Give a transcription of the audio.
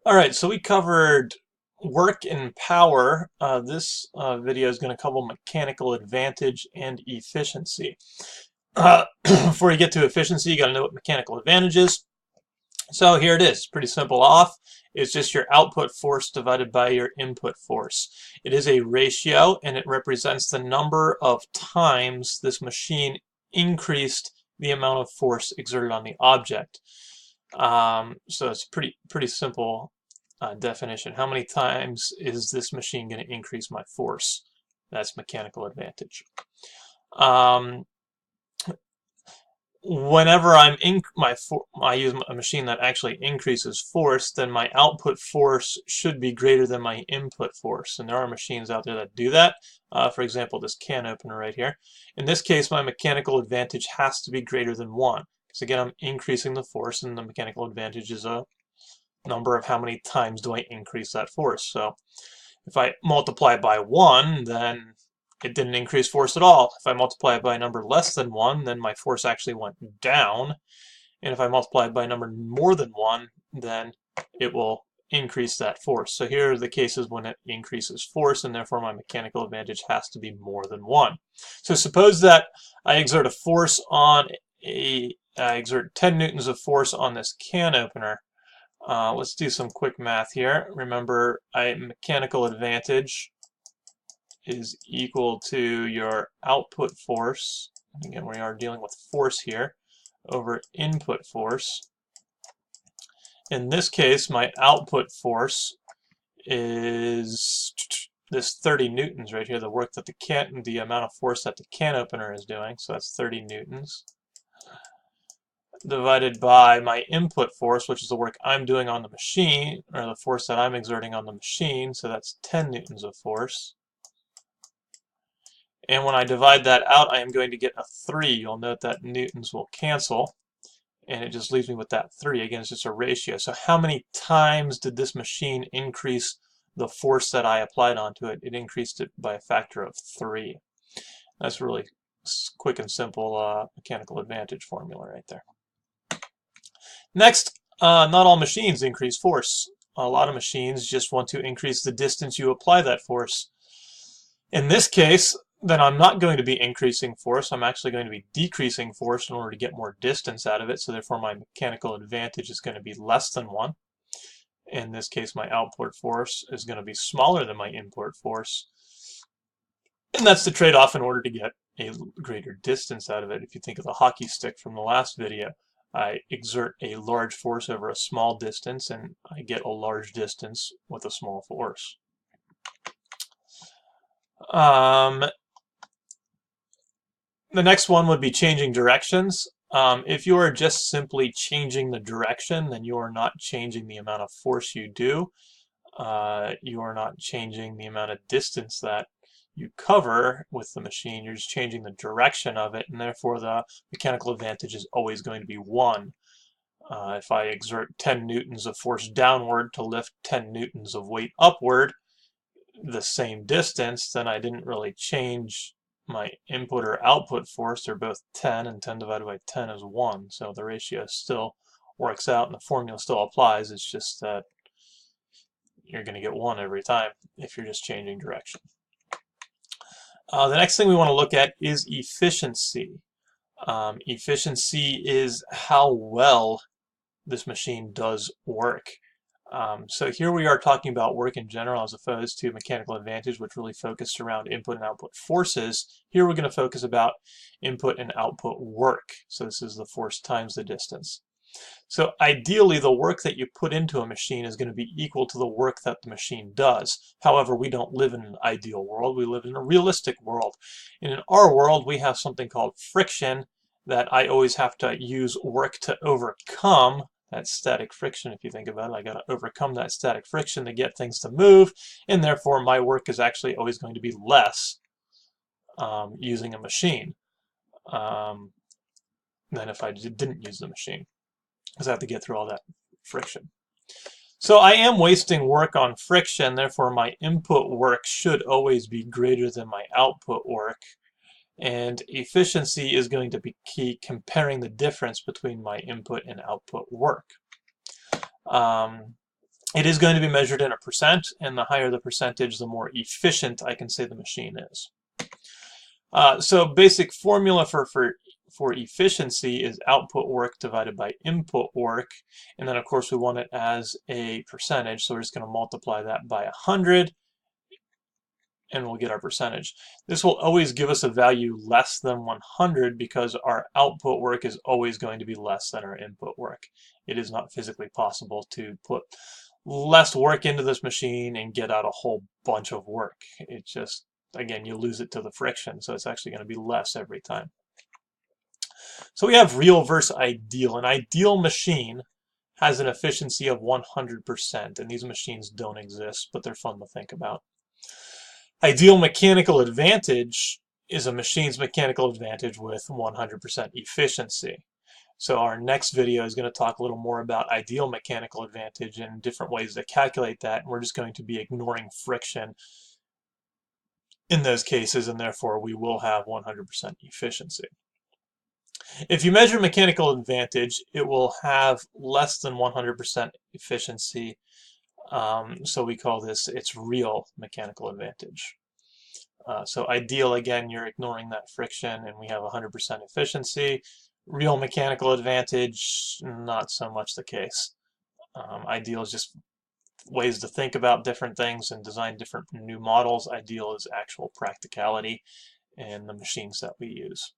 All right, so we covered work and power. This video is going to cover mechanical advantage and efficiency. Before you get to efficiency, you got to know what mechanical advantage is. So here it is, pretty simple off. It's just your output force divided by your input force. It is a ratio, and it represents the number of times this machine increased the amount of force exerted on the object. So it's pretty simple definition. How many times is this machine going to increase my force? That's mechanical advantage. Whenever I use a machine that actually increases force, then my output force should be greater than my input force. And there are machines out there that do that. For example, this can opener right here. In this case, my mechanical advantage has to be greater than 1. Because again, I'm increasing the force, and the mechanical advantage is a number of how many times do I increase that force. So if I multiply it by 1, then it didn't increase force at all. If I multiply it by a number less than 1, then my force actually went down. And if I multiply it by a number more than 1, then it will increase that force. So here are the cases when it increases force, and therefore my mechanical advantage has to be more than 1. So suppose that I exert a force on I exert 10 newtons of force on this can opener. Let's do some quick math here. Remember, mechanical advantage is equal to your output force. Again, we are dealing with force here over input force. In this case, my output force is this 30 newtons right here, the work that the amount of force that the can opener is doing. So that's 30 newtons. Divided by my input force, which is the work I'm doing on the machine, or the force that I'm exerting on the machine, so that's 10 newtons of force. And when I divide that out, I am going to get a 3. You'll note that newtons will cancel, and it just leaves me with that 3. Again, it's just a ratio. So how many times did this machine increase the force that I applied onto it? It increased it by a factor of 3. That's really quick and simple mechanical advantage formula right there. Next, not all machines increase force. A lot of machines just want to increase the distance you apply that force. In this case, then I'm not going to be increasing force. I'm actually going to be decreasing force in order to get more distance out of it. So therefore my mechanical advantage is going to be less than 1. In this case, my output force is going to be smaller than my input force. And that's the trade-off in order to get a greater distance out of it. If you think of the hockey stick from the last video, I exert a large force over a small distance, and I get a large distance with a small force. The next one would be changing directions. If you are just simply changing the direction, then you are not changing the amount of force you do. You are not changing the amount of distance that you cover with the machine. You're just changing the direction of it, and therefore the mechanical advantage is always going to be 1. If I exert 10 newtons of force downward to lift 10 newtons of weight upward, the same distance, then I didn't really change my input or output force. They're both 10, and 10 divided by 10 is 1. So the ratio still works out, and the formula still applies. It's just that you're going to get 1 every time if you're just changing direction. The next thing we want to look at is efficiency. Efficiency is how well this machine does work. So here we are talking about work in general as opposed to mechanical advantage, which really focused around input and output forces. Here we're going to focus about input and output work. So this is the force times the distance. So ideally, the work that you put into a machine is going to be equal to the work that the machine does. However, we don't live in an ideal world. We live in a realistic world. And in our world, we have something called friction that I always have to use work to overcome. That static friction, if you think about it. I got to overcome that static friction to get things to move, and therefore my work is actually always going to be less using a machine than if I didn't use the machine, because I have to get through all that friction. So I am wasting work on friction, therefore my input work should always be greater than my output work. And efficiency is going to be key, comparing the difference between my input and output work. It is going to be measured in a percent, and the higher the percentage, the more efficient I can say the machine is. So basic formula for efficiency is output work divided by input work, and then of course we want it as a percentage, so we're just going to multiply that by 100, and we'll get our percentage. This will always give us a value less than 100 because our output work is always going to be less than our input work. It is not physically possible to put less work into this machine and get out a whole bunch of work. It just, again, you lose it to the friction, so it's actually going to be less every time. So we have real versus ideal. An ideal machine has an efficiency of 100%, and these machines don't exist, but they're fun to think about. Ideal mechanical advantage is a machine's mechanical advantage with 100% efficiency. So our next video is going to talk a little more about ideal mechanical advantage and different ways to calculate that, and we're just going to be ignoring friction in those cases, and therefore we will have 100% efficiency. If you measure mechanical advantage, it will have less than 100% efficiency, so we call this its real mechanical advantage. So ideal, again, you're ignoring that friction, and we have 100% efficiency. Real mechanical advantage, not so much the case. Ideal is just ways to think about different things and design different new models. Ideal is actual practicality in the machines that we use.